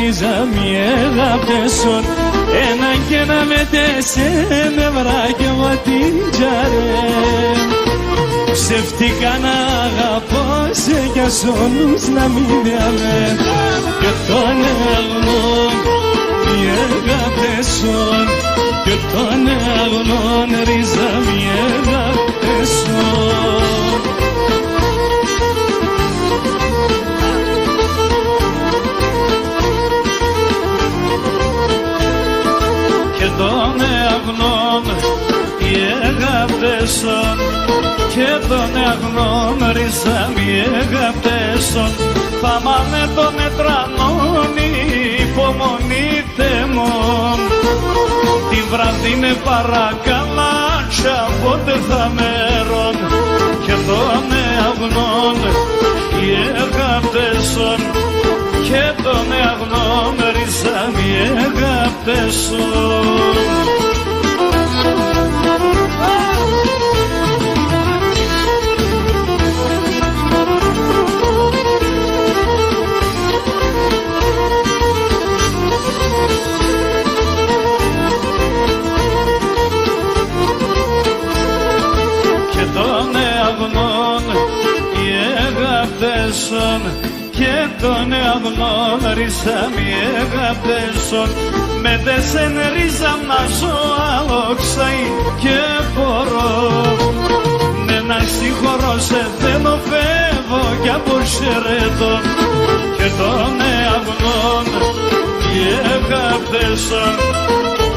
ρίζα μη έγαπτεσον ένα και να μετέσαι νευρά κι εγώ την τζαρέ ψευτικά να αγαπώ σε κι ας όλους να μην διαμέ και τον αγνών μη έγαπτεσον και τον αγνών ρίζα μη έγαπτεσον τον αγνών οι αγάπτεσον και τον αγνών ρίζα μη αγάπτεσον θα μάνε τον ετρανόν υπομονείτε μον τη βραδύ με παρακαλάτσα πότε θα μέρον και τον αγνών οι αγάπτεσον και τον αγνών ρίζα μη αγάπτεσον και τον αγνών οι αγάπτεσον και τον αγνών ρίζα μη αγάπτεσον με τέσεν ρίζα να ζω αλόξαει και μπορώ με να συγχωρώ σε θέλω φεύγω κι αποσχερέτω και τον αγνών οι αγάπτεσον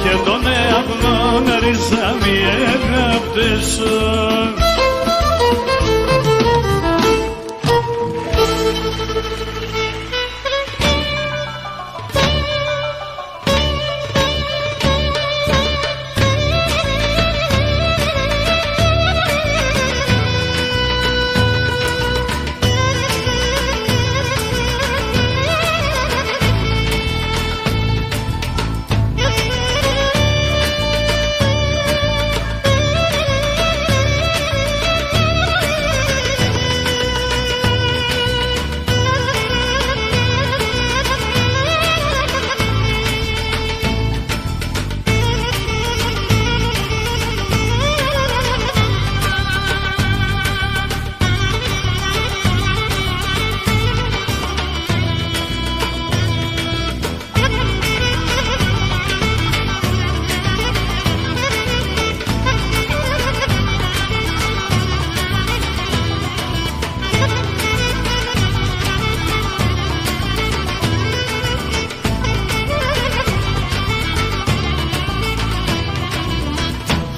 και τον αγνών ρίζα μη αγάπτεσον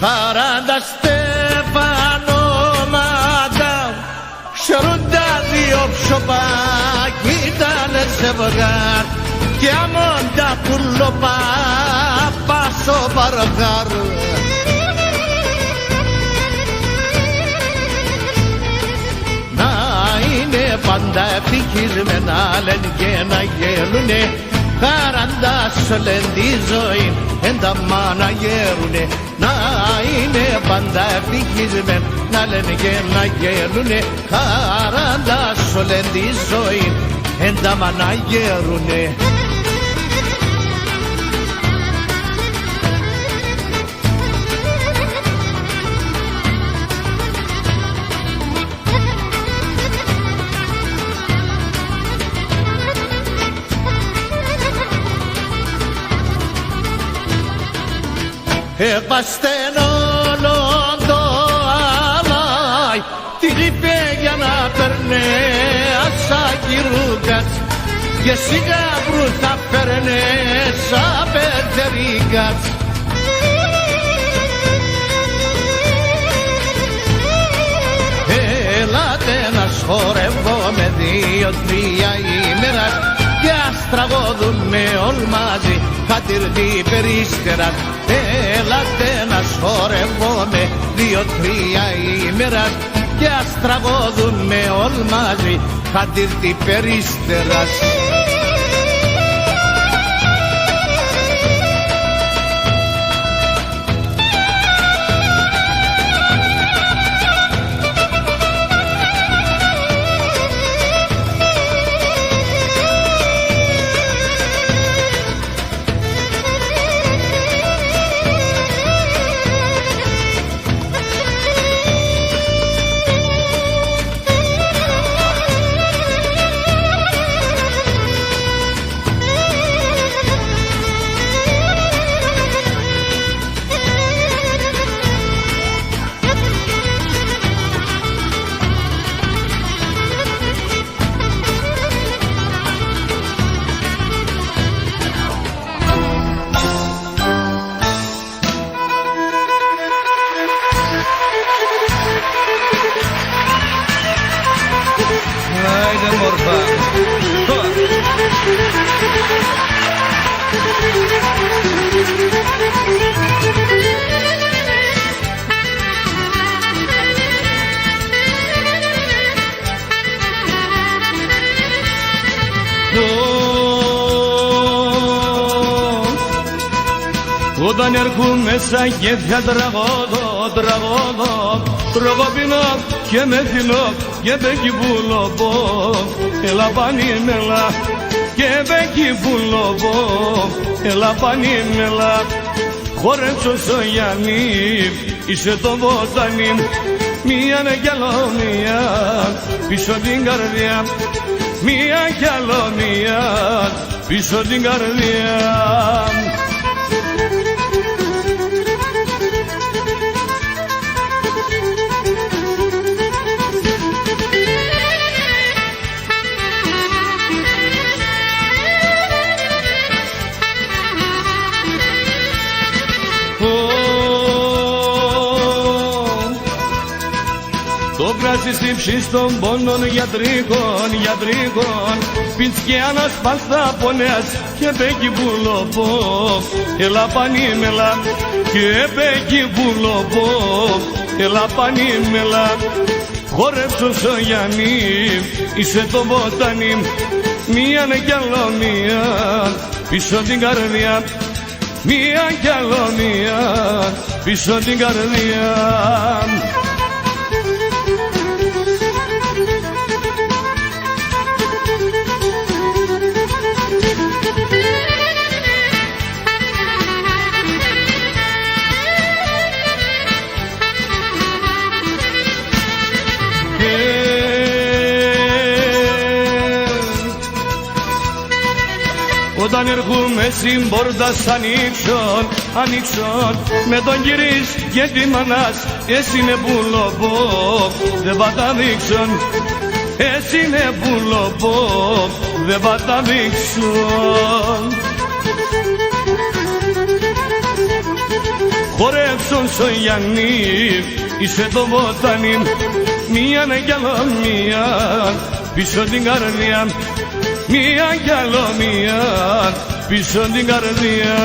Χαράντα Στέφανο μαντάμ σωρούντα δύο ψωπάκι ήτανε ζευγάρ και αμόντα πουλοπά πάσο παργάρ να είναι πάντα ευτυχισμένα λένε και να γέλουνε χαράντα σου λένε τη ζωή εν τα μάνα γέρουνε να είναι πάντα ευτυχισμένοι να λένε και να γέλουνε χαράντα σου λένε τη ζωή εν τα μάνα γέρουνε Έπαστεν όλον το αλάι τη λίπε για να περνέ σαν κυρούκας και σιγά βρου θα περνέ σαν πετερίκας Έλατε να σχορεύω με 2-3 ημέρας και ας τραγωδούμε όλοι μαζί χατήρτη περίστερας Έλατε να σχορεύομαι 2-3 ημέρας και ας τραγωδούμε όλοι μαζί χατήρτη περίστερας Όταν έρχομαι σαν γέφια τραγωδώ τρογοπινώ και με θυνώ και μπέκι πουλοπώ. Έλα πανίμελα και μπέκι πουλοπώ. Έλα πανίμελα χορέψω στο Γιάννη, είσαι το βοτάνι. Μία κι άλλο μία πίσω την καρδιά, μία κι άλλο μία πίσω την καρδιά. Το κράσι σύψει των πόνων γιατρικών πίνεις και ανασπάστα πονέας και μπέκι πουλοπώ. Έλα πανίμελα και μπέκι πουλοπώ. Έλα πανίμελα χορέψω στο Γιάννη, είσαι το βοτάνι. Μία κι άλλο μία πίσω την καρδιά, μία κι άλλο μία πίσω την καρδιά. Όταν έρχομαι στην πόρτα σ' ανοίξον με τον κυρίς και τη μανάς, εσύ είναι πουλοπώ, δεν θα τα δείξον. Εσύ είναι πουλοπώ, δεν θα τα δείξον. Χορέψον στο Γιάννη, είσαι το βοτάνι. Μία κι άλλο μία πίσω την καρδιά, μία κι άλλο μία πίσω την καρδιά.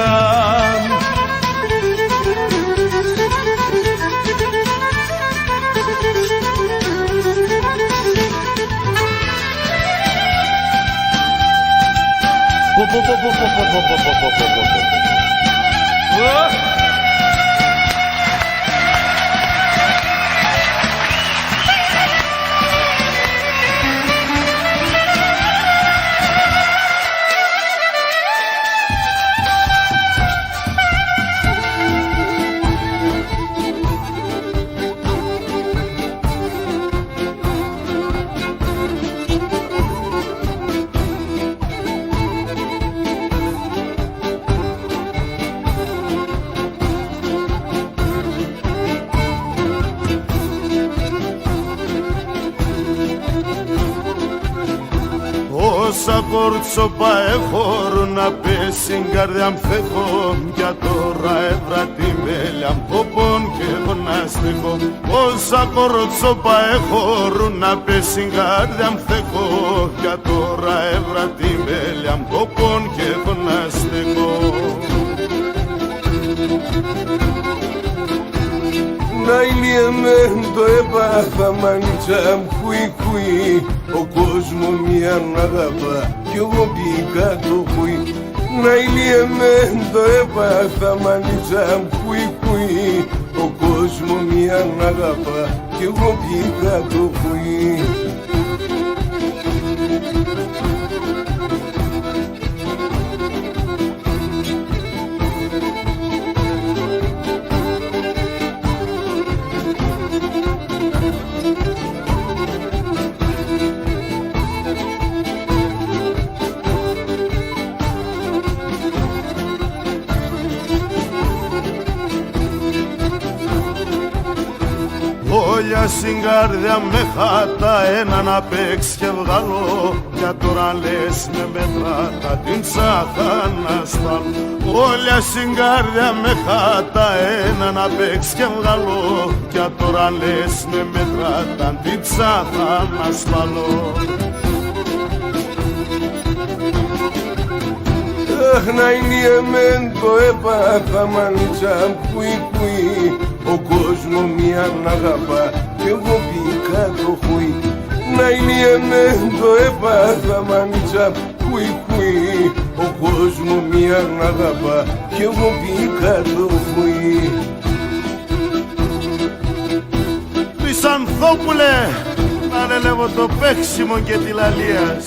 Όσα κορτσόπα έχω να πέσει καρδιά μ' φεύγω, για τώρα έβρα τη μέλια μ' κοπών και έχω να στεκώ. Όσα κορτσόπα έχω να πέσει καρδιά μ' φεύγω, για τώρα έβρα τη μέλια μ' κοπών και έχω να στεκώ. Να ηλιέμαι το έπαθα μανίτσα κουί, ο κόσμο μια αγαπά κι εγώ πήγα το κουί. Να ηλιέμαι το έπαθα μανίτσα κουί, ο κόσμο μια αγαπά κι εγώ πήγα το κουί. Όλια στην καρδιά με χάτα ένα να παίξει και βγάλω, για τώρα λες με μετράτα την ψάχα να σπάλω. Όλια στην καρδιά με χάτα ένα να παίξει και βγάλω, για τώρα λες με μετράτα την ψάχα να σπάλω. Αχ, να ηλιέμαι το έπαθα μανίτσα κουί, ο κόσμο μια αγαπά κι εγώ πήγα το χουί. Να ηλιέμαι το έπαθα μανίτσα κουί, ο κόσμος μια αγαπά κι εγώ μπήκα το χουί. Χρυσανθόπουλε, να ανελεύω το παίξιμο και τη λαλίας.